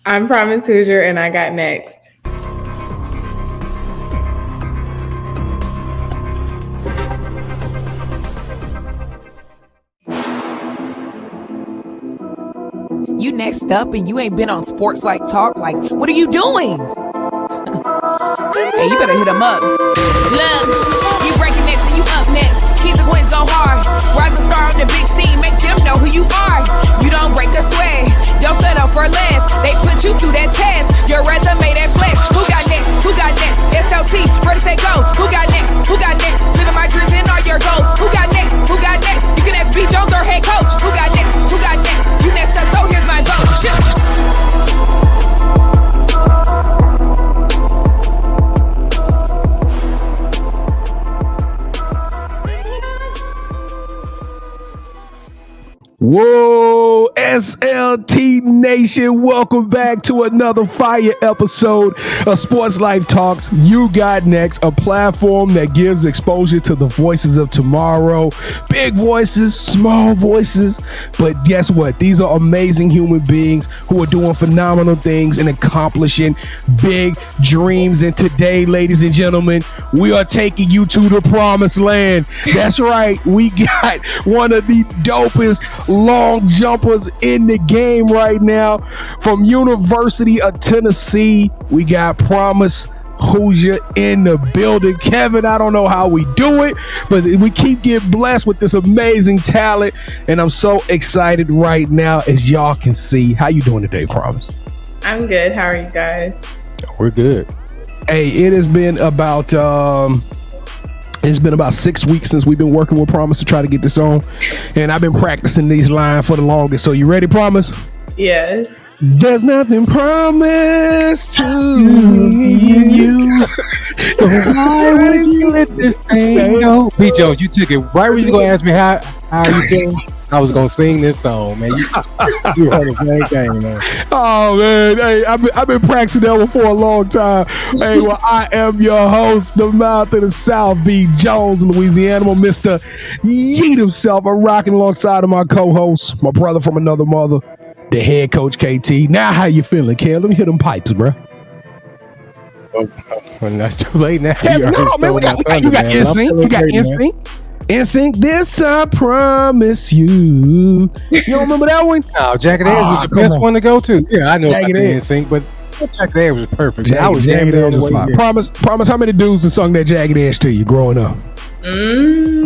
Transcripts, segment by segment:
I'm Prommyse Hoosier, and I got next. You next up and you ain't been on SportsLifeTalk. Like, what are you doing? Hey, you better hit him up. Look, you breaking next and you up next. Keep the wins go hard. Rise and star on the big scene. Make them know who you are. You don't break a sweat. Don't settle for less. They put you through that test. Your resume that flex. Who got next? Who got next? SLT, ready, say go. Who got next? Who got next? Living my dreams and all your goals. Who got next? Who got next? You can ask B. Jones or head coach. Who got next? Who got next? You next up, so here's my vote. Whoa, SLT Nation, welcome back to another fire episode of Sports Life Talks. You got next, a platform that gives exposure to the voices of tomorrow. Big voices, small voices, but guess what? These are amazing human beings who are doing phenomenal things and accomplishing big dreams. And today, ladies and gentlemen, we are taking you to the promised land. That's right, we got one of the dopest long jumpers in the game right now from University of Tennessee. We got Prommyse Hoosier in the building. Kevin, I don't know how we do it, but we keep getting blessed with this amazing talent, and I'm so excited right now, as y'all can see. How you doing today, Prommyse? I'm good. How are you guys? We're good. Hey, it has been about 6 weeks since we've been working with Prommyse to try to get this on, and I've been practicing these lines for the longest. So you ready, Prommyse? Yes. There's nothing promised to you. So why would you let this thing go? B. Jones, you took it right where you gonna ask me how you feeling. I was gonna sing this song, man. You heard the same thing, man. Oh man, hey, I've been practicing that one for a long time. Hey, well, I am your host, the mouth of the South, B. Jones, Louisiana, Mr. Yeet himself. I'm rocking alongside of my co-host, my brother from another mother, the head coach KT. Now, how you feeling, Ken? Let me hit them pipes, bro. Oh, that's too late now. Hey, no, man, you got instinct. You got instinct. Instinct, this I promise you. You don't remember that one? No, Jagged Edge was the best one to go to. Yeah, I know Jagged Edge Instinct, but Jagged Edge was perfect. I was jamming it all the way. Prommyse, how many dudes that sung that Jagged Edge to you growing up?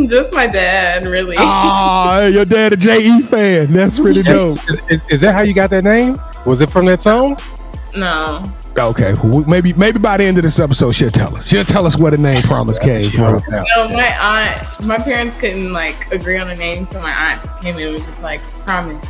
Just my dad, really. Oh, your dad a J.E. fan. That's really dope. Is that how you got that name? Was it from that song? No. Okay, well, maybe by the end of this episode she'll tell us. She'll tell us where the name Prommyse came from. No, my parents couldn't agree on a name, so my aunt just came in and was just like, Prommyse.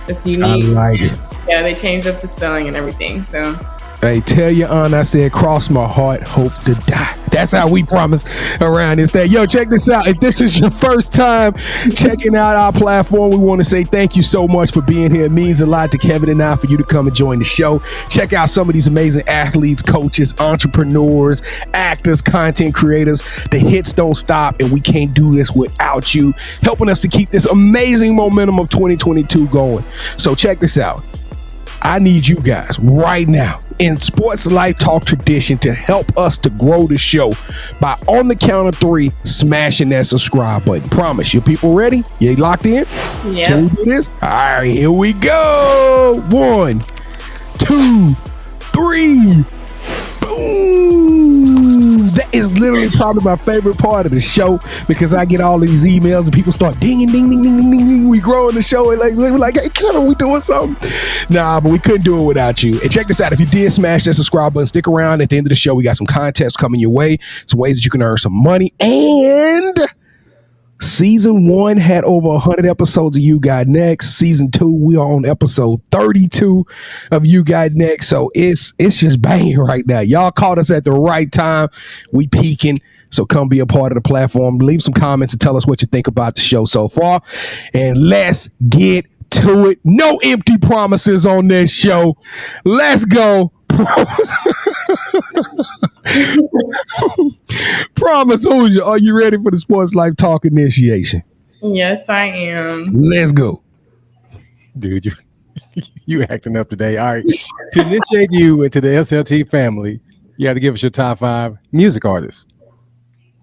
It's unique. I like it. Yeah, they changed up the spelling and everything, so. Hey, tell your aunt I said, cross my heart, hope to die. That's how we promise around this thing. Yo, check this out. If this is your first time checking out our platform, we want to say thank you so much for being here. It means a lot to Kevin and I for you to come and join the show. Check out some of these amazing athletes, coaches, entrepreneurs, actors, content creators. The hits don't stop, and we can't do this without you, helping us to keep this amazing momentum of 2022 going. So check this out. I need you guys right now in Sports Life Talk tradition to help us to grow the show by, on the count of 3, smashing that subscribe button. Prommyse, your people ready? You locked in? Yeah. Can we do this? All right, here we go. 1, 2, 3. Boom. That is literally probably my favorite part of the show, because I get all these emails and people start dinging, ding, ding, ding, ding, ding, ding. We growing the show and we're like, hey, Connor, we doing something? Nah, but we couldn't do it without you. And check this out. If you did smash that subscribe button, stick around. At the end of the show, we got some contests coming your way, some ways that you can earn some money. And Season 1 had over 100 episodes of You Got Next. Season 2, we are on episode 32 of You Got Next. So it's just banging right now. Y'all caught us at the right time. We peaking. So come be a part of the platform. Leave some comments and tell us what you think about the show so far. And let's get to it. No empty promises on this show. Let's go. Prommyse Hoosier, are you ready for the Sports Life Talk initiation? Yes, I am. Let's go. Dude, You acting up today. All right. To initiate you into the SLT family, you got to give us your top 5 music artists.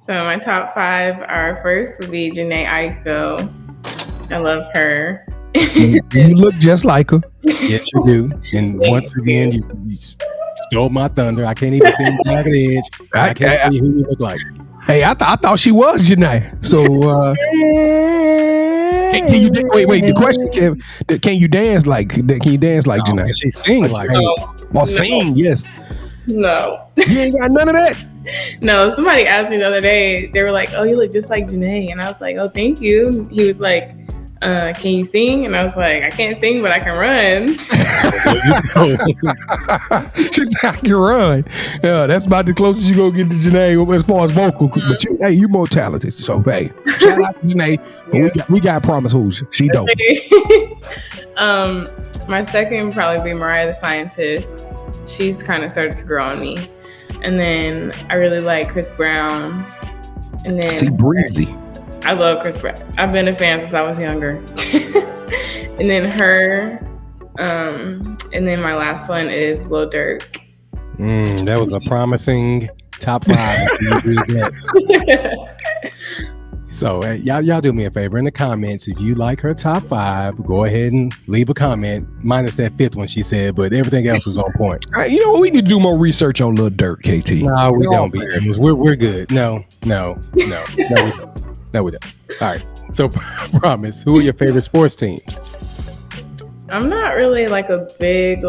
So my top 5 are first would be 𝐦𝐤𝐤𝐞. I love her. You look just like her. Yes, you do. And once again, you stole my thunder. I can't even see Jagged Edge. I can't see who you look like. Hey, I thought she was Janae. So, can you wait? The question, can you dance like Janae? Can she sing like her? Well, sing, yes. No. You ain't got none of that. No, somebody asked me the other day, they were like, oh, you look just like Janae. And I was like, oh, thank you. He was like, can you sing? And I was like, I can't sing, but I can run. She said, I can run. Yeah, that's about the closest you go get to Janae as far as vocal. But you're more talented. So, hey, shout out to Janae. We got Prommyse Hoosier. She dope. My second would probably be Mariah the Scientist. She's kind of started to grow on me. And then I really like Chris Brown. And then See, breezy. I love Chris Brown. I've been a fan since I was younger. And then her. And then my last one is Lil Durk. That was a promising top 5. So y'all do me a favor in the comments. If you like her top 5, go ahead and leave a comment. Minus that 5th one she said, but everything else was on point. You know what? We need to do more research on Lil Durk, KT. No, we don't. We're good. No, we don't. No, we don't. All right. So, Prommyse, who are your favorite sports teams? I'm not really like a big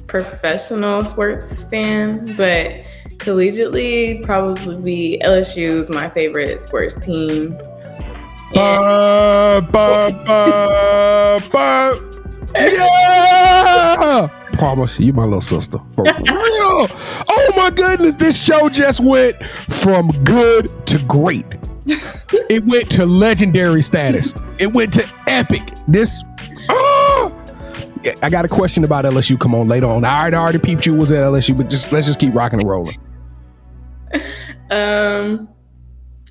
professional sports fan, but collegiately probably be LSU is my favorite sports teams. Yeah! Prommyse, you my little sister. For real. Oh my goodness, this show just went from good to great. It went to legendary status. It went to epic. I got a question about LSU. Come on, later on. I already peeped you was at LSU, but let's just keep rocking and rolling. I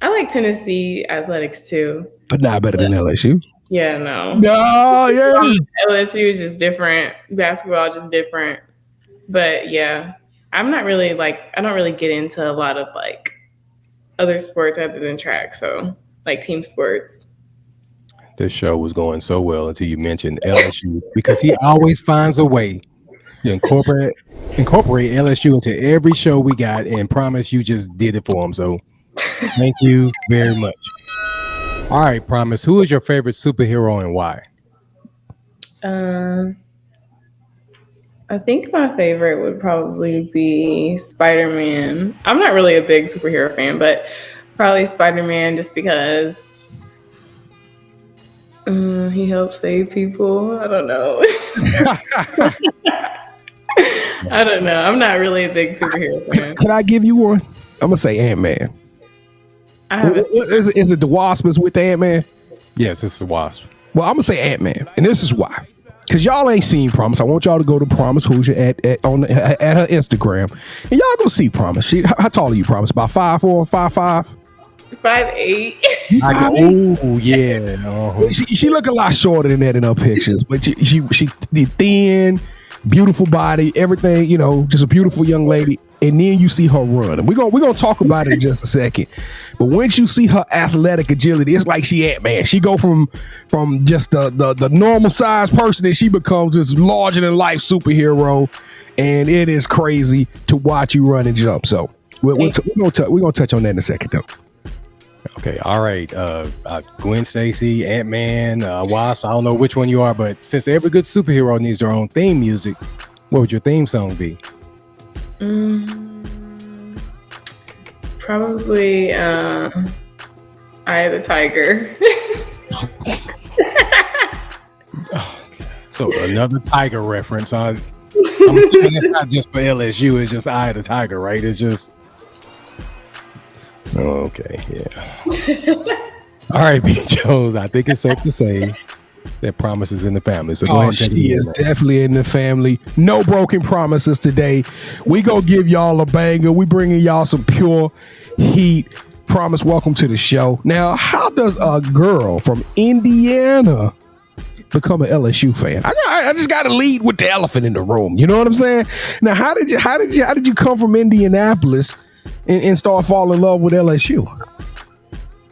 like Tennessee athletics too, but not better than LSU. Yeah, no. No, yeah. LSU is just different. Basketball just different. But yeah, I don't really get into a lot of other sports other than track. So team sports. This show was going so well until you mentioned LSU because he always finds a way to incorporate LSU into every show we got, and Prommyse you just did it for him. So thank you very much. All right, Prommyse, who is your favorite superhero and why? I think my favorite would probably be Spider-Man. I'm not really a big superhero fan, but probably Spider-Man just because he helps save people. I don't know. I don't know. I'm not really a big superhero fan. Can I give you one? I'm gonna say Ant-Man. Is it the Wasp is with Ant-Man? Yes, it's the Wasp. Well, I'm gonna say Ant-Man, and this is why. Because y'all ain't seen Prommyse. I want y'all to go to Prommyse Hoosier at her Instagram, and y'all go see Prommyse. How tall are you, Prommyse? About 5'4", 5'5"? 5'8". Oh yeah. Uh-huh. She look a lot shorter than that in her pictures, but she thin, beautiful body, everything. Just a beautiful young lady. And then you see her run, and we're gonna talk about it in just a second. But once you see her athletic agility, it's like she Ant-Man. She go from just the normal size person, and she becomes this larger than life superhero, and it is crazy to watch you run and jump. So we're gonna touch on that in a second, though. Okay, all right. Gwen Stacy, Ant-Man, Wasp. I don't know which one you are, but since every good superhero needs their own theme music, what would your theme song be? Probably Eye of the Tiger. So another Tiger reference. I'm assuming it's not just for LSU. It's just Eye of the Tiger, right? It's just. Oh, okay, yeah. All right, B. Jones. I think it's safe to say that Prommyse is in the family. So go ahead and take she is definitely in the family. No broken promises today. We gonna give y'all a banger. We bringing y'all some pure heat. Prommyse, welcome to the show. Now, how does a girl from Indiana become an LSU fan? I just got to lead with the elephant in the room. You know what I'm saying? Now, how did you come from Indianapolis and start falling in love with LSU?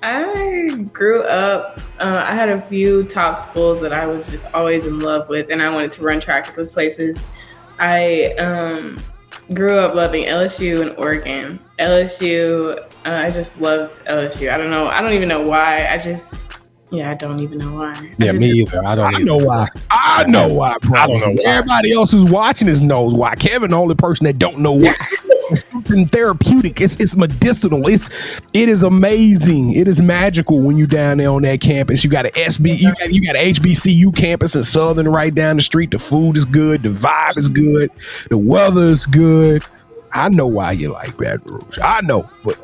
I grew up, I had a few top schools that I was just always in love with, and I wanted to run track at those places. I grew up loving LSU and Oregon. LSU, I just loved LSU. I don't know. I don't even know why. I don't even know why. Yeah, me either. I know why. I know why. I don't know why. Everybody else who's watching this knows why. Kevin, the only person that don't know why. It's something therapeutic. It's medicinal. It is amazing. It is magical when you down there on that campus. You got an SB. You got an HBCU campus in Southern right down the street. The food is good. The vibe is good. The weather is good. I know why you like Baton Rouge. I know, but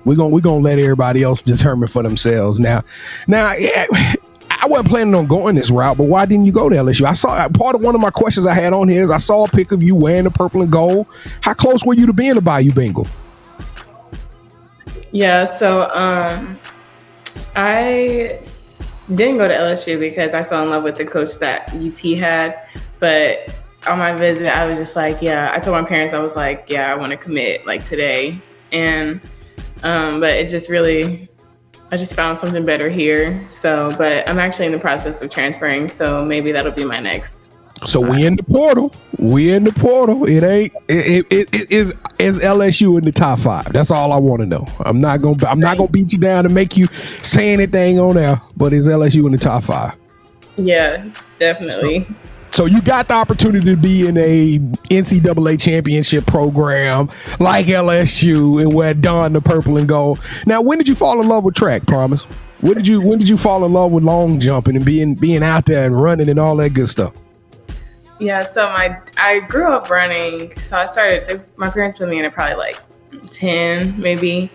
we're gonna let everybody else determine for themselves. Now, I wasn't planning on going this route, but why didn't you go to LSU? I saw part of one of my questions I had on here is I saw a pic of you wearing the purple and gold. How close were you to being a Bayou Bengal? Yeah, so I didn't go to LSU because I fell in love with the coach that UT had. But on my visit, I was just like, I told my parents, I was like, I want to commit like today. And but it just really, I just found something better here. So, but I'm actually in the process of transferring. So maybe that'll be my next. So we in the portal. It is LSU in the top 5. That's all I want to know. I'm not gonna beat you down and make you say anything on there, but is LSU in the top 5? Yeah, definitely. So you got the opportunity to be in a NCAA championship program like LSU and wear don the purple and gold. Now, when did you fall in love with track, Prommyse? When did you fall in love with long jumping and being out there and running and all that good stuff? Yeah, so I grew up running. So my parents put me in at probably like 10 maybe,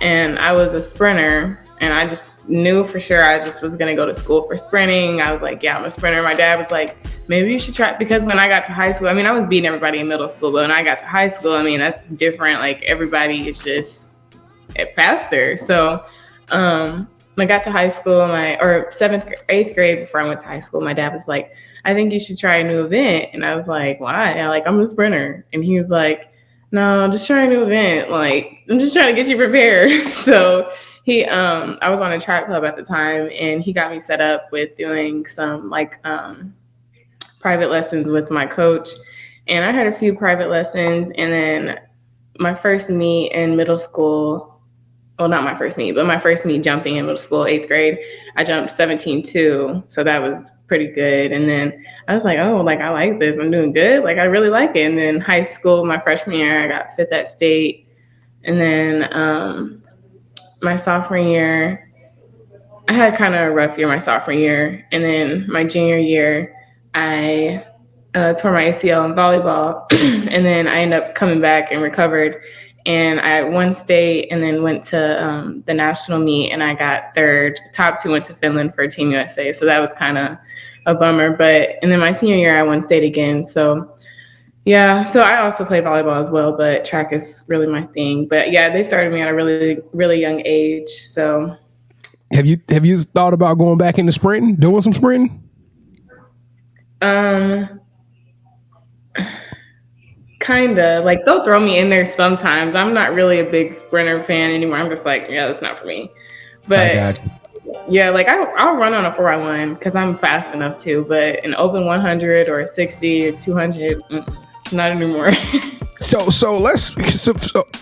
and I was a sprinter. And I just knew for sure I just was going to go to school for sprinting. I was like, I'm a sprinter. My dad was like, maybe you should try. Because when I got to high school, I mean, I was beating everybody in middle school. But when I got to high school, I mean, that's different. Like, everybody is just faster. So when I got to high school, eighth grade before I went to high school, my dad was like, I think you should try a new event. And I was like, why? I'm a sprinter. And he was like, no, just try a new event. Like, I'm just trying to get you prepared. So I was on a track club at the time, and he got me set up with doing some private lessons with my coach. And I had a few private lessons, and then my first meet in middle school, well, not my first meet, but my first meet jumping in middle school, 8th grade, I jumped 17.2. So that was pretty good. And then I was like, I like this. I'm doing good. Like, I really like it. And then high school, my freshman year, I got 5th at state. And then my sophomore year, I had kind of a rough year my sophomore year. And then my junior year, I tore my ACL in volleyball. And then I ended up coming back and recovered. And I won state and then went to the national meet, and I got 3rd. Top 2 went to Finland for Team USA. So that was kind of a bummer. And then my senior year, I won state again. So yeah, so I also play volleyball as well, but track is really my thing. But yeah, they started me at a really, really young age. So have you thought about going back into sprinting, doing some sprinting? Kinda. Like, they'll throw me in there sometimes. I'm not really a big sprinter fan anymore. I'm just like, that's not for me. But I got you. Yeah, like I'll run on a 4x1 because I'm fast enough to, but an open 100 or a 60 or 200, not anymore. So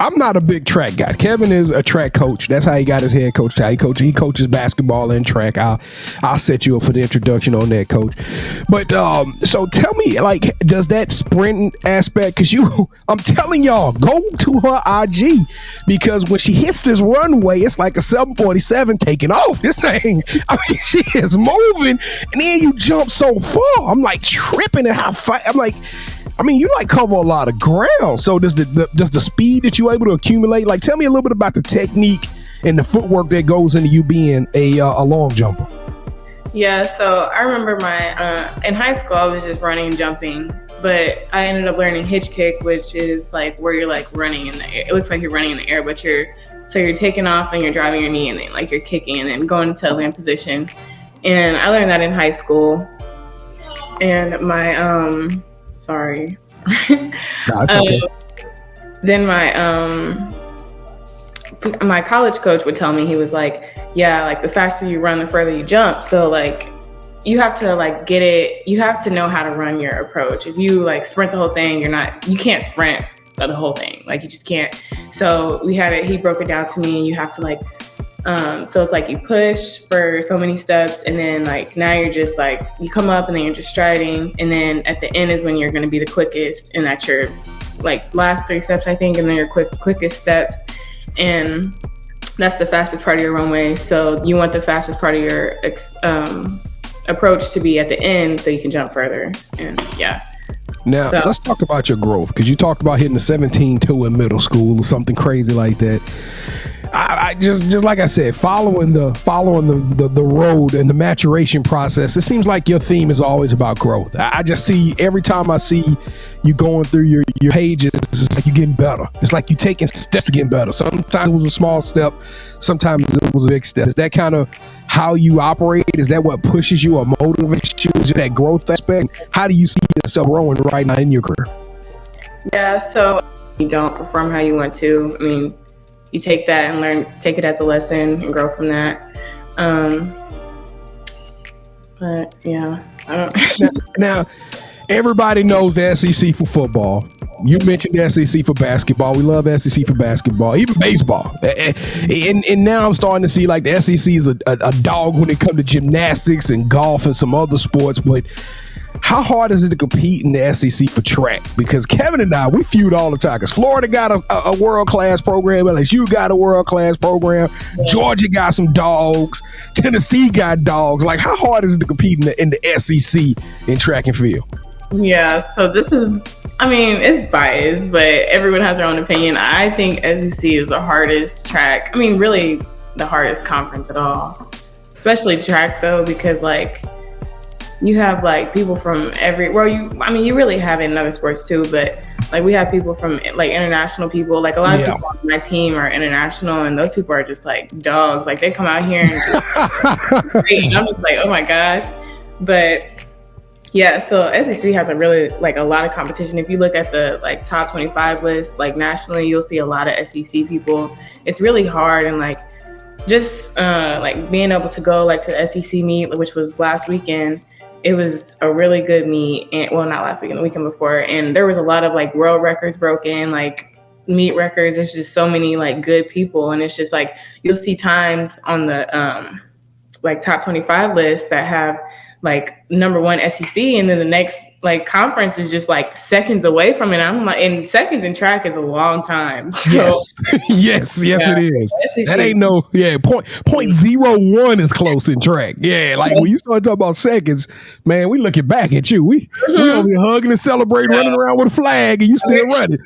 I'm not a big track guy. Kevin is a track coach. That's how he got his head coach title. He coaches basketball and track. I'll set you up for the introduction on that, coach. But so tell me, like, does that sprint aspect? Because I'm telling y'all, go to her IG, because when she hits this runway, it's like a 747 taking off. This thing, I mean, she is moving, and then you jump so far. I'm like tripping at how fast. I'm like, I mean, you like cover a lot of ground. So does the speed that you're able to accumulate? Like, tell me a little bit about the technique and the footwork that goes into you being a long jumper. Yeah, so I remember in high school, I was just running and jumping, but I ended up learning hitch kick, which is like where you're like running in the air. It looks like you're running in the air, but you're taking off and you're driving your knee, and then like you're kicking and then going into a land position. And I learned that in high school. And my sorry. Nah, it's okay. Then my college coach would tell me, he was like, yeah, like the faster you run, the further you jump. So like you have to like get it, you have to know how to run your approach. If you like sprint the whole thing, you can't sprint the whole thing. Like you just can't. So he broke it down to me, and you have to like, so it's like you push for so many steps, and then like now you're just like, you come up and then you're just striding, and then at the end is when you're going to be the quickest, and that's your like last 3 steps, I think, and then your quickest steps. And that's the fastest part of your runway. So you want the fastest part of your approach to be at the end, so you can jump further. And yeah. Now let's talk about your growth, because you talked about hitting the 17-2 in middle school or something crazy like that. I just like I said, following the road and the maturation process, it seems like your theme is always about growth. I just see, every time I see you going through your pages, it's like you're getting better. It's like you're taking steps to get better. Sometimes it was a small step, sometimes it was a big step. Is that kind of how you operate? Is that what pushes you or motivates you? Is it that growth aspect? How do you see yourself growing right now in your career? Yeah, so you don't perform how you want to. I mean, you take that and take it as a lesson and grow from that. But yeah, I don't. Now, everybody knows the SEC for football. You mentioned the SEC for basketball. We love SEC for basketball, even baseball. And now I'm starting to see like the SEC is a dog when it comes to gymnastics and golf and some other sports. But how hard is it to compete in the SEC for track? Because Kevin and I, we feud all the time. Because Florida got a world-class program. LSU got a world-class program. Georgia got some dogs. Tennessee got dogs. Like, how hard is it to compete in the SEC in track and field? Yeah, so this is, I mean, it's biased, but everyone has their own opinion. I think SEC is the hardest track. I mean, really the hardest conference at all. Especially track, though, because, like, you have like people from you really have it in other sports too, but like we have people from like international people, like a lot of people on my team are international, and those people are just like dogs. Like they come out here and, and I'm just like, oh my gosh. But yeah, so SEC has a really like a lot of competition. If you look at the like top 25 list, like nationally, you'll see a lot of SEC people. It's really hard, and like just like being able to go like to the SEC meet, which was last weekend. It was a really good meet, and well, not last weekend, the weekend before, and there was a lot of like world records broken, like meet records. It's just so many like good people, and it's just like you'll see times on the like top 25 list that have like number 1 SEC, and then the next like conference is just like seconds away from it. I'm like, and seconds in track is a long time. So, yes, it is. SEC. That ain't no .01 is close in track. Yeah, like when you start talking about seconds, man, we looking back at you. We over here hugging and celebrating, running around with a flag, and you still running.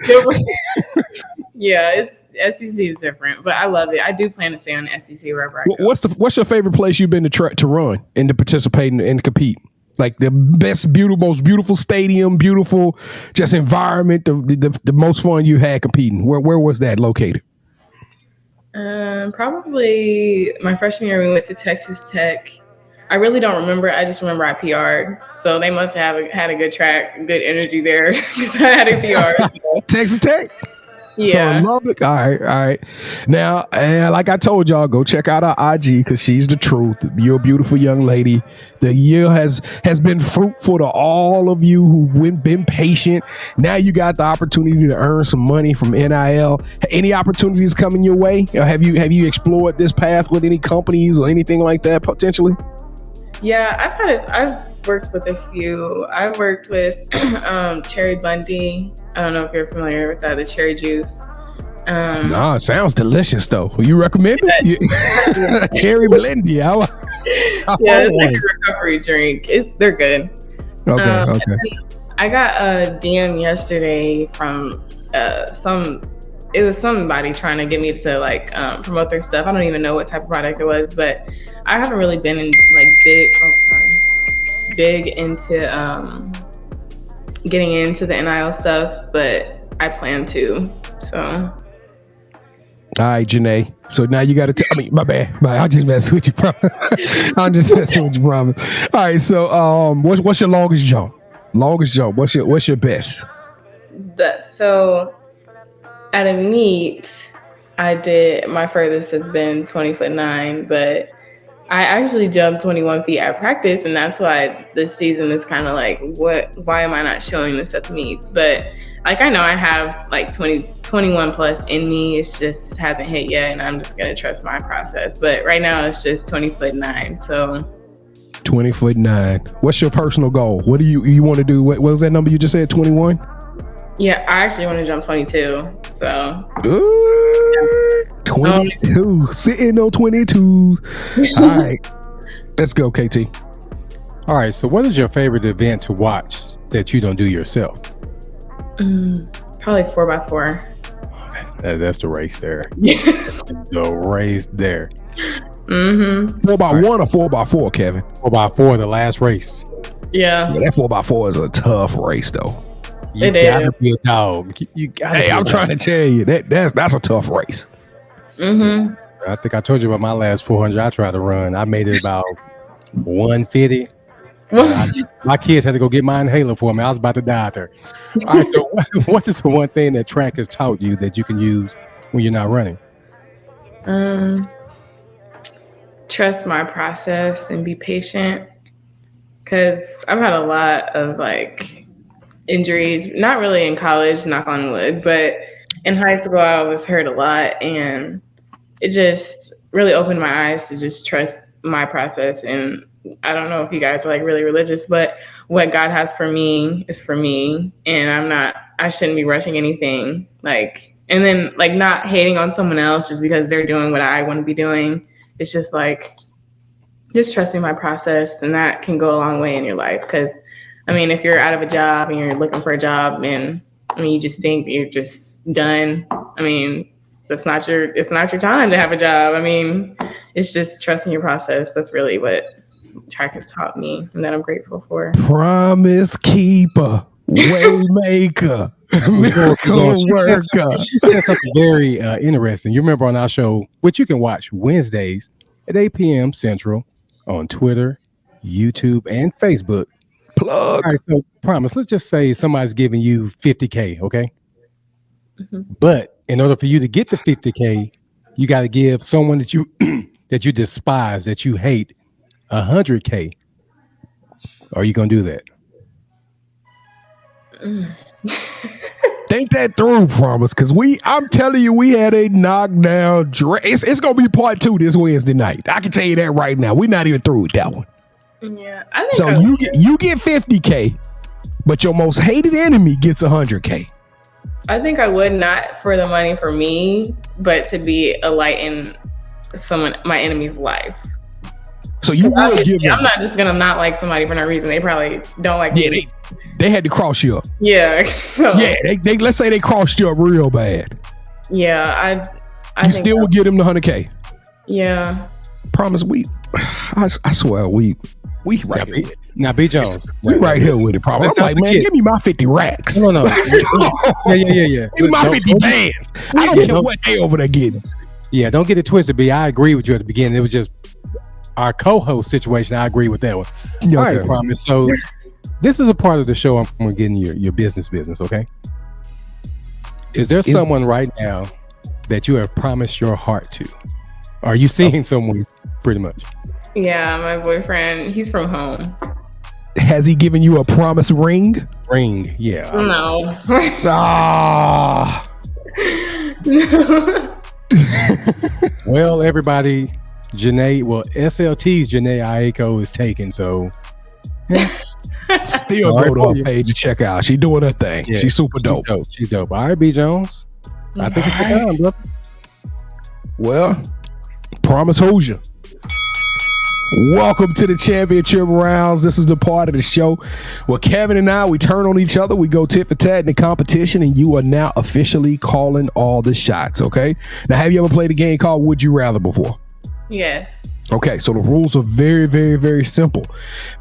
Yeah, it's SEC is different, but I love it. I do plan to stay on the SEC wherever I go. What's your favorite place you've been to run and to participate and compete? Like the best, most beautiful stadium, beautiful just environment, the most fun you had competing. Where was that located? Probably my freshman year, we went to Texas Tech. I really don't remember. I just remember I PR'd. So they must have had a good track, good energy there because I had a PR. So. Texas Tech? Yeah. So I love it. All right. Now, like I told y'all, go check out our IG because she's the truth. You're a beautiful young lady. The year has been fruitful to all of you who've been patient. Now you got the opportunity to earn some money from NIL. Any opportunities coming your way? Or have you explored this path with any companies or anything like that potentially? Yeah, I've worked with a few. I've worked with Cherry Bundy. I don't know if you're familiar with that, the cherry juice. No, it sounds delicious though. Will you recommend it? Cherry Blendy. Yeah, it's like a recovery drink. They're good. Okay. I got a DM yesterday from somebody trying to get me to like promote their stuff. I don't even know what type of product it was, but I haven't really been in like big into getting into the NIL stuff, but I plan to. So All right, Janae. So now you got to. I mean, my bad. I'm just messing with you, promise. I'm just messing with you, promise. All right. So, what's your longest jump? Longest jump. What's your best? So at a meet, I did my furthest has been 20'9", but I actually jumped 21 feet at practice, and that's why this season is kind of like, why am I not showing this at the meets? But like, I know I have like 21 plus in me. It just hasn't hit yet, and I'm just gonna trust my process. But right now it's just 20'9". So 20'9". What's your personal goal? What do you want to do? What was that number you just said? 21? Yeah, I actually want to jump 22. So 22, sitting on 22. All right, let's go, KT. All right, so what is your favorite event to watch that you don't do yourself? Probably 4x4. That's the race there. The race there. 4x1 or 4x4, Kevin? 4x4, the last race. Yeah, that 4x4 is a tough race, though. You gotta be a dog. You gotta. Hey, I'm trying to tell you that's a tough race. I think I told you about my last 400 I tried to run. I made it about 150. My kids had to go get my inhaler for me. I was about to die there. All right, so what is the one thing that track has taught you that you can use when you're not running? Trust my process and be patient, because I've had a lot of like injuries, not really in college, knock on wood, but in high school I was hurt a lot, and it just really opened my eyes to just trust my process. And I don't know if you guys are like really religious, but what God has for me is for me, and I shouldn't be rushing anything, like, and then like not hating on someone else just because they're doing what I want to be doing. It's just like, just trusting my process, and that can go a long way in your life. Because I mean, if you're out of a job and you're looking for a job, and I mean, you just think you're just done, I mean, it's not your time to have a job. I mean, it's just trusting your process. That's really what track has taught me, and that I'm grateful for. Promise keeper, way maker, miracle worker. She said something very interesting. You remember on our show, which you can watch Wednesdays at 8 p.m. Central on Twitter, YouTube, and Facebook. Plug. All right, so Promise, let's just say somebody's giving you $50K, okay? But in order for you to get the $50K, you got to give someone that you that you despise, that you hate, $100K. Are you gonna do that? Think that through, Promise, because I'm telling you, we had a knockdown. It's gonna be part 2 this Wednesday night. I can tell you that right now. We're not even through with that one. Yeah, I think so. You get $50K, but your most hated enemy gets $100K. I think I would, not for the money for me, but to be a light in my enemy's life. So you will give them. I'm not just gonna not like somebody for no reason. They probably don't like me. They had to cross you up. Yeah. So. Yeah. They let's say they crossed you up real bad. Yeah. I you still would give them the $100K. Yeah. Promise I swear we right here. Now, B. Jones, we right here with it. Promise. I'm like, man, give me my 50 racks. No. Yeah. Give me my 50 bands. I don't care what they over there getting. Yeah, don't get it twisted, B. I agree with you at the beginning. It was just our co-host situation. I agree with that one. Okay. All right, Promise. So this is a part of the show. I'm going to get in your business, okay? Is there someone right now that you have promised your heart to? Are you seeing someone pretty much? Yeah, my boyfriend. He's from home. Has he given you a promise ring? Ring, yeah. No. Well, everybody, SLT's 𝐥𝐤𝐤𝐞 is taken, so still go to her page to check out. She's doing her thing. Yeah, she's super dope. She's dope. All right, B. Jones. I think it's the time, brother. Well, Prommyse Hoosier, welcome to the championship rounds. This is the part of the show where Kevin and I, we turn on each other, we go tit for tat in the competition, and you are now officially calling all the shots, okay? Now, have you ever played a game called Would You Rather before? Yes. Okay, so the rules are very, very, very simple.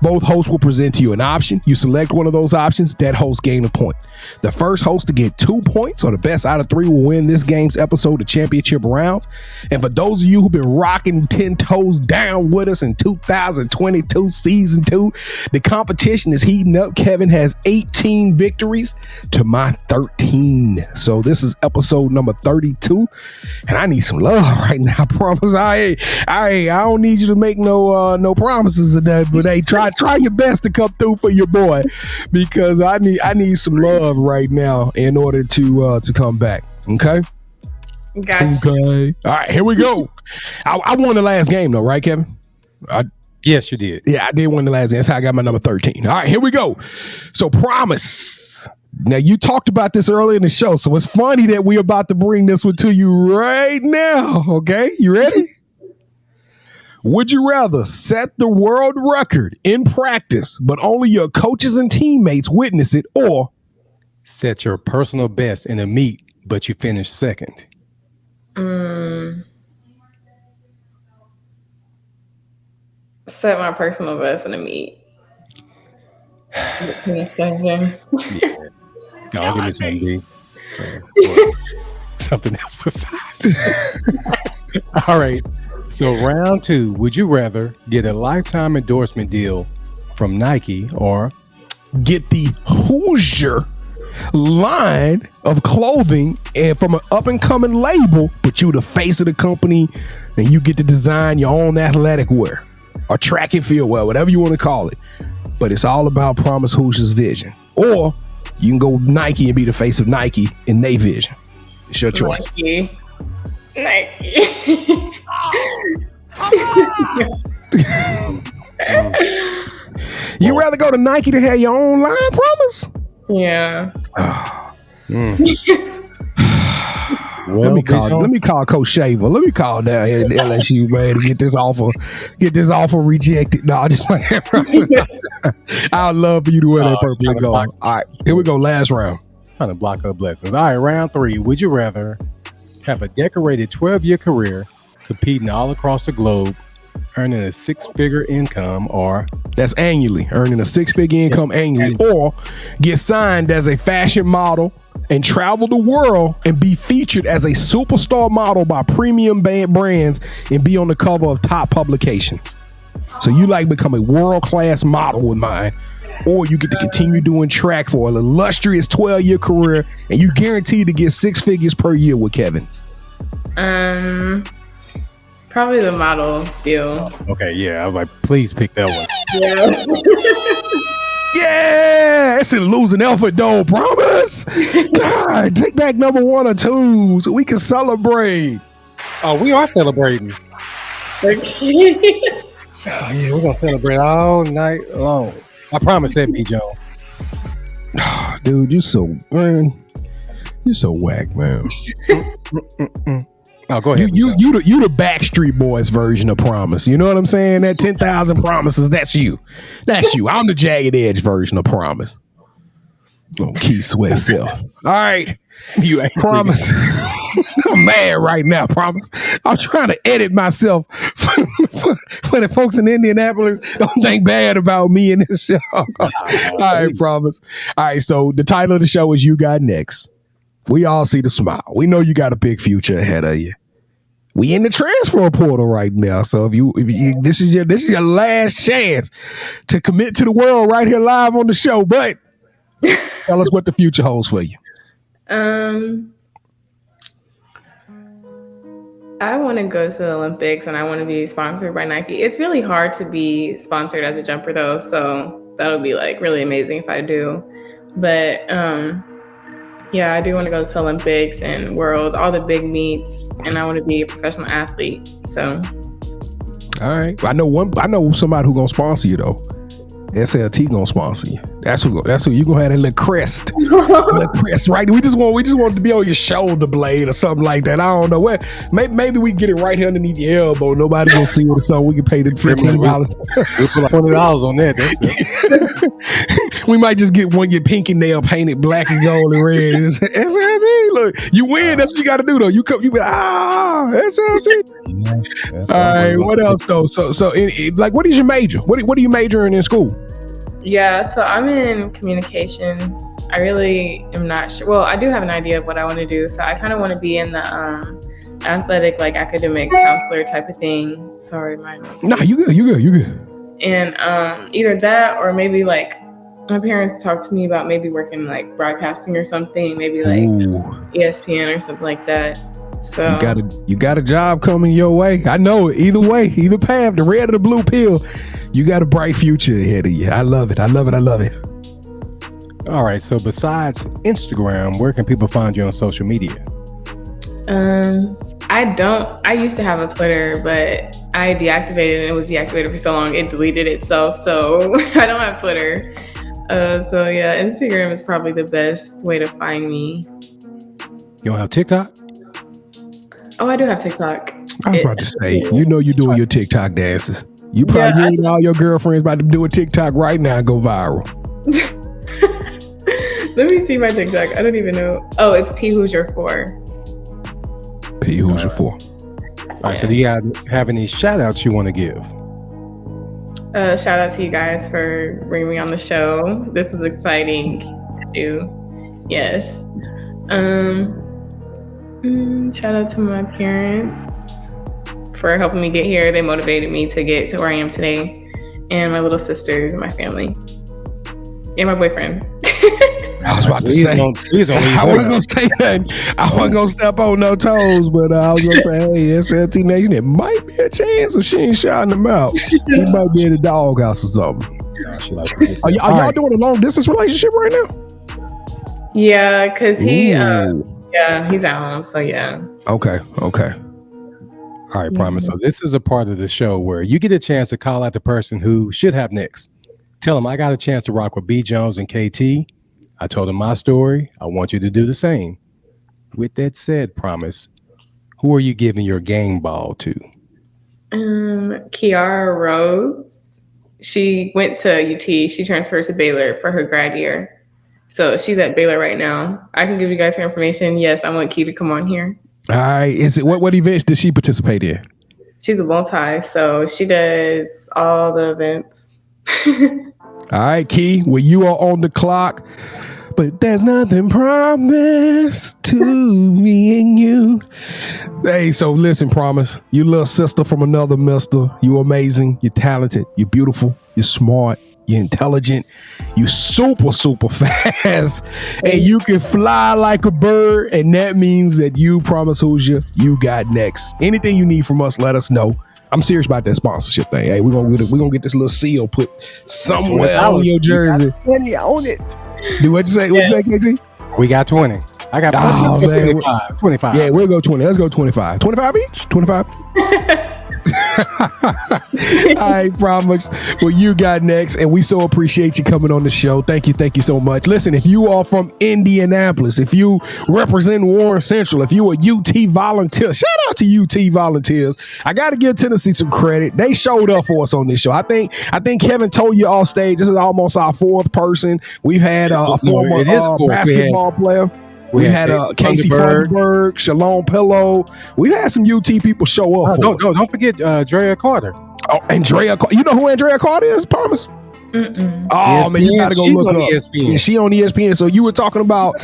Both hosts will present to you an option. You select one of those options, that host gain a point. The first host to get 2 points or the best out of 3 will win this game's episode of Championship Rounds. And for those of you who've been rocking 10 toes down with us in 2022 season 2, the competition is heating up. Kevin has 18 victories to my 13. So this is episode number 32, and I need some love right now. I promise. I don't need you to make no promises of that, but hey, try your best to come through for your boy, because I need some love right now in order to come back. Okay. Gotcha. Okay. All right, here we go. I won the last game though, right, Kevin? Yes, you did. Yeah, I did win the last game. That's how I got my number 13. All right, here we go. So Prommyse. Now, you talked about this earlier in the show, so it's funny that we're about to bring this one to you right now. Okay, you ready? Would you rather set the world record in practice, but only your coaches and teammates witness it, or set your personal best in a meet, but you finish second? Set my personal best in a meet. Finish second. Yeah. No, give me something, B. Something else besides. All right. So round 2, would you rather get a lifetime endorsement deal from Nike or get the Hoosier line of clothing and from an up-and-coming label, but you the face of the company and you get to design your own athletic wear or track and field wear, whatever you want to call it, but it's all about Prommyse Hoosier's vision? Or you can go Nike and be the face of Nike in their vision. It's your choice. Nike. You rather go to Nike to have your own line, Prommyse? Yeah. Well, let me call Coach Shaver. Let me call down here at LSU, man, to get this offer rejected. No, I just I'd love for you to wear that purple and gold. All right, here we go. Last round. Trying to block her blessings. All right, round 3. Would you rather have a decorated 12-year career competing all across the globe, earning a 6-figure income, or that's annually, earning a 6-figure income annually, or get signed as a fashion model and travel the world and be featured as a superstar model by premium brands and be on the cover of top publications? So you like become a world-class model with mine, or you get to continue doing track for an illustrious 12-year career and you guaranteed to get 6 figures per year with Kevin? Probably the model deal. Okay, yeah. I was like, please pick that one. Yeah, it's a losing effort though, Prommyse. God, take back number 1 or 2 so we can celebrate. Oh, we are celebrating. Oh, yeah, we're gonna celebrate all night long. I promise that, B. Joe. Dude, you're so whack, man. Oh, go ahead. You the Backstreet Boys version of Prommyse. You know what I'm saying? That 10,000 promises, that's you. That's you. I'm the 𝐥𝐤𝐬 version of Prommyse. Oh, 𝐬𝐨𝐬𝐿 self. All right. You ain't Prommyse. I'm mad right now, Prommyse. I'm trying to edit myself for the folks in Indianapolis don't think bad about me in this show. All right, Prommyse. All right, so the title of the show is You Got Next. We all see the smile. We know you got a big future ahead of you. We in the transfer portal right now, so if you this is your last chance to commit to the world right here live on the show. But tell us what the future holds for you. I want to go to the Olympics and I want to be sponsored by Nike. It's really hard to be sponsored as a jumper though, so that'll be like really amazing if I do. But yeah, I do want to go to Olympics and Worlds, all the big meets, and I want to be a professional athlete. So, all right, I know somebody who gonna sponsor you though. SLT gonna sponsor you. That's who you gonna have that little crest, right? We just want it to be on your shoulder blade or something like that. I don't know where. Maybe we can get it right here underneath your elbow. Nobody gonna see it or something. We can pay the $15. We put like $20 on that. We might just get your pinky nail painted black and gold and red. SLT, look, you win. That's what you got to do though. You be SLT. All right. What else though? So like, what is your major? What are you majoring in school? Yeah, so I'm in communications. I really am not sure. Well, I do have an idea of what I want to do. So I kind of want to be in the athletic, like academic counselor type of thing. Sorry, No, you good. And either that or maybe like my parents talked to me about maybe working like broadcasting or something, maybe like ESPN or something like that. So you got a job coming your way. I know it. Either way, either path, the red or the blue pill, you got a bright future ahead of you. I love it. All right. So besides Instagram, where can people find you on social media? I used to have a Twitter, but I deactivated it. It was deactivated for so long, it deleted itself. So I don't have Twitter. So yeah, Instagram is probably the best way to find me. You don't have TikTok? Oh, I do have TikTok. I was about to say, you know you're doing your TikTok dances. You probably and all your girlfriends about to do a TikTok right now and go viral. Let me see my TikTok. I don't even know. Oh, it's 𝐵 Hoosier 4. 𝐵 Hoosier 4. All right, so do you have any shout outs you want to give? Shout out to you guys for bringing me on the show. This is exciting to do. Yes. Shout out to my parents for helping me get here. They motivated me to get to where I am today. And my little sisters and my family. And my boyfriend. I was about to say, I wasn't going to say nothing. I wasn't going to step on no toes, but I was going to say, hey, SLT Nation, it might be a chance if she ain't shouting them out. He might be in the doghouse or something. Are y'all doing a long distance relationship right now? Yeah, because he's at home, so yeah. Okay. All right, Prommyse. So this is a part of the show where you get a chance to call out the person who should have next. Tell them I got a chance to rock with B. Jones and KT. I told them my story. I want you to do the same. With that said, Prommyse, who are you giving your game ball to? Kiara Rhodes. She went to UT. She transferred to Baylor for her grad year. So she's at Baylor right now. I can give you guys her information. Yes, I want Key to come on here. All right. What events does she participate in? She's a multi, so she does all the events. All right, Key. Well, you are on the clock, but there's nothing promised to me and you. Hey, so listen, Prommyse. You little sister from another mister. You amazing. You're talented. You're beautiful. You're smart. You're intelligent. You super fast, and you can fly like a bird. And that means that you, Prommyse Hoosier, you got next. Anything you need from us, let us know. I'm serious about that sponsorship thing. Hey, we're gonna get this little seal put somewhere on your jersey. 20 on it. Do what you say? What you say, KT? We got 20. I got 25. 25. Yeah, we'll go 20. Let's go 25. 25 each? 25? All right, Prommyse. Well, you got next, and we so appreciate you coming on the show. Thank you so much. Listen, if you are from Indianapolis, if you represent Warren Central, if you a UT volunteer, shout out to UT volunteers. I got to give Tennessee some credit. They showed up for us on this show. I think Kevin told you off stage. This is almost our fourth person. We've had a former basketball player. We had Casey Funderburg, Shalom Pillow. We've had some UT people show up. Don't forget Drea Carter. Oh, Andrea Carter. You know who Andrea Carter is, Prommyse? Mm-mm. Oh, ESPN, man, you gotta go look up. ESPN. Yeah, she on ESPN. So you were talking about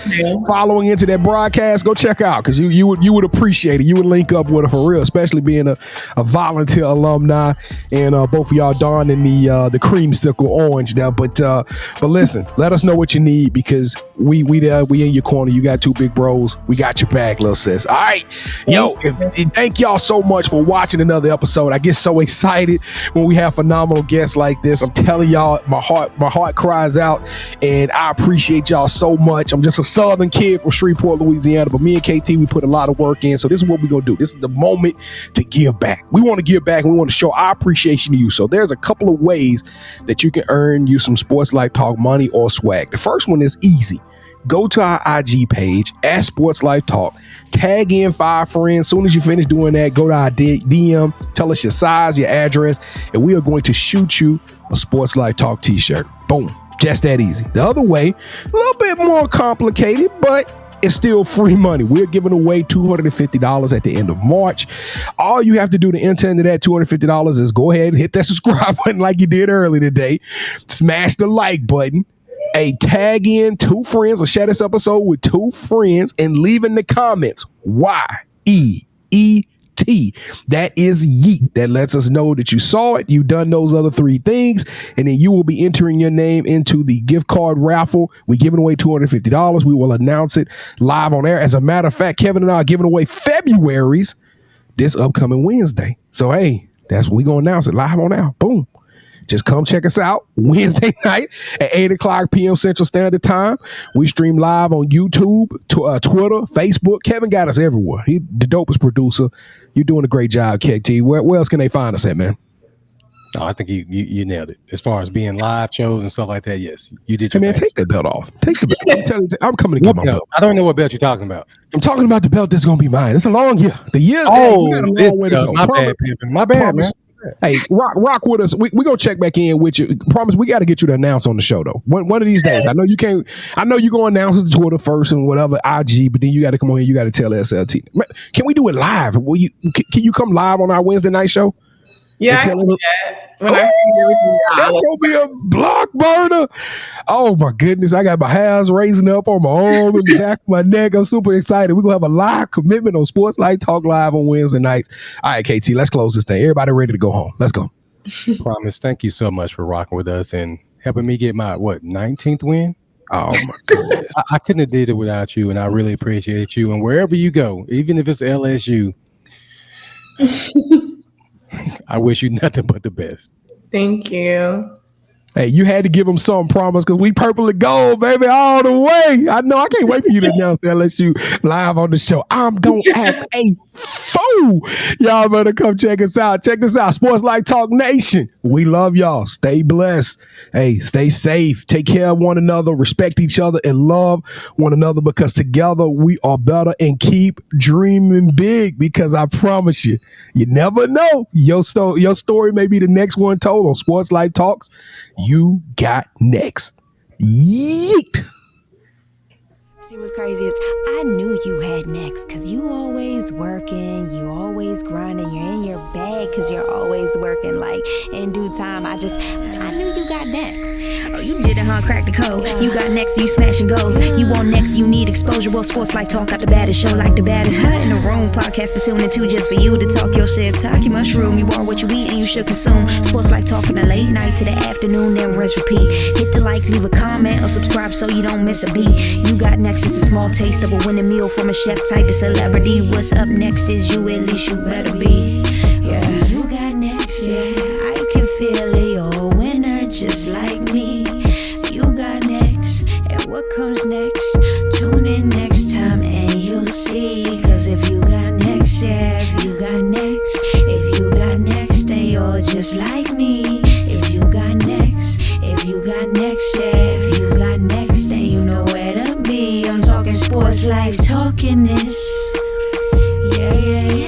following into that broadcast. Go check out, because you would appreciate it. You would link up with her for real, especially being a volunteer alumni, and both of y'all donning the creamsicle orange now. But listen, let us know what you need, because we in your corner. You got two big bros. We got your back, little sis. All right, thank y'all so much for watching another episode. I get so excited when we have phenomenal guests like this. I'm telling y'all, my heart cries out, and I appreciate y'all so much. I'm just a Southern kid from Shreveport, Louisiana, but me and KT, we put a lot of work in. So this is what we're gonna do. This is the moment to give back. We want to give back, and we want to show our appreciation to you. So there's a couple of ways that you can earn you some Sports Life Talk money or swag. The first one is easy. Go to our IG page at Sports Life Talk. Tag in 5 friends. Soon as you finish doing that, go to our DM. Tell us your size, your address, and we are going to shoot you a Sports Life Talk t-shirt. Boom. Just that easy. The other way, a little bit more complicated, but it's still free money. We're giving away $250 at the end of March. All you have to do to enter into that $250 is go ahead and hit that subscribe button like you did earlier today. Smash the like button. tag in 2 friends or share this episode with 2 friends and leave in the comments YEET. That is yeet. That lets us know that you saw it. You've done those other 3 things, and then you will be entering your name into the gift card raffle. We're giving away $250. We will announce it live on air. As a matter of fact, Kevin and I are giving away February's this upcoming Wednesday. So hey, that's what we're gonna announce it live on air. Boom. Just come check us out Wednesday night at 8 o'clock p.m. Central Standard Time. We stream live on YouTube, Twitter, Facebook. Kevin got us everywhere. He the dopest producer. You're doing a great job, KT. Where else can they find us at, man? No, I think you nailed it. As far as being live shows and stuff like that, yes, you did. Hey, man, take that belt off. Take the belt. I'm telling you, I'm coming to get my belt. I don't know what belt you're talking about. I'm talking about the belt that's gonna be mine. It's a long year. The year. Oh, we got a long way to go. My bad, Pimpin'. My bad, man. Hey, rock with us. We gonna check back in with you. Promise, we got to get you to announce on the show though. One of these days. I know you can't. I know you gonna announce it to Twitter first and whatever IG, but then you got to come on here. You got to tell SLT. Can we do it live? Can you come live on our Wednesday night show? Yeah, I can do that. That's gonna be a block burner. Oh my goodness, I got my hairs raising up on my arm and the back of my neck. I'm super excited. We're gonna have a live commitment on Sports Life Talk Live on Wednesday nights. All right, KT, let's close this thing. Everybody ready to go home. Let's go. Promise, thank you so much for rocking with us and helping me get my 19th win. Oh my goodness. I couldn't have did it without you, and I really appreciate you. And wherever you go, even if it's LSU, I wish you nothing but the best. Thank you. Hey, you had to give them some promise because we purple and gold, baby, all the way. I know. I can't wait for you to announce the LSU live on the show. I'm going to act a fool. Y'all better come check us out. Check this out. Sports Life Talk Nation. We love y'all. Stay blessed. Hey, stay safe. Take care of one another. Respect each other and love one another because together we are better, and keep dreaming big because I promise you, you never know. Your story may be the next one told on Sports Life Talks. You got next. Yeet. See what's crazy is I knew you had next because you always working, you always grinding, you're in your bag because you're always working. Like in due time, I knew you got next. Oh, you did it, huh? Crack the code. You got next, you smashing goals. You want next, you need exposure. Well, Sports Life Talk got the baddest show, like the baddest in the room. Podcast to tune into just for you to talk your shit. Talk your mushroom. You are what you eat and you should consume. Sports Life Talk from the late night to the afternoon, then rest repeat. Hit the like, leave a comment, or subscribe so you don't miss a beat. You got next, just a small taste of a winning meal from a chef type of celebrity. What's up next is you, at least you better be. Yeah, you got next, yeah. I can feel it, you're a winner just like me. You got next, and what comes next? Tune in next time and you'll see. Cause if you got next, yeah, if you got next, then you're just like me. If you got next, yeah, if you got next, then you know where to be. I'm talking Sports Life, talking this. Yeah, yeah, yeah.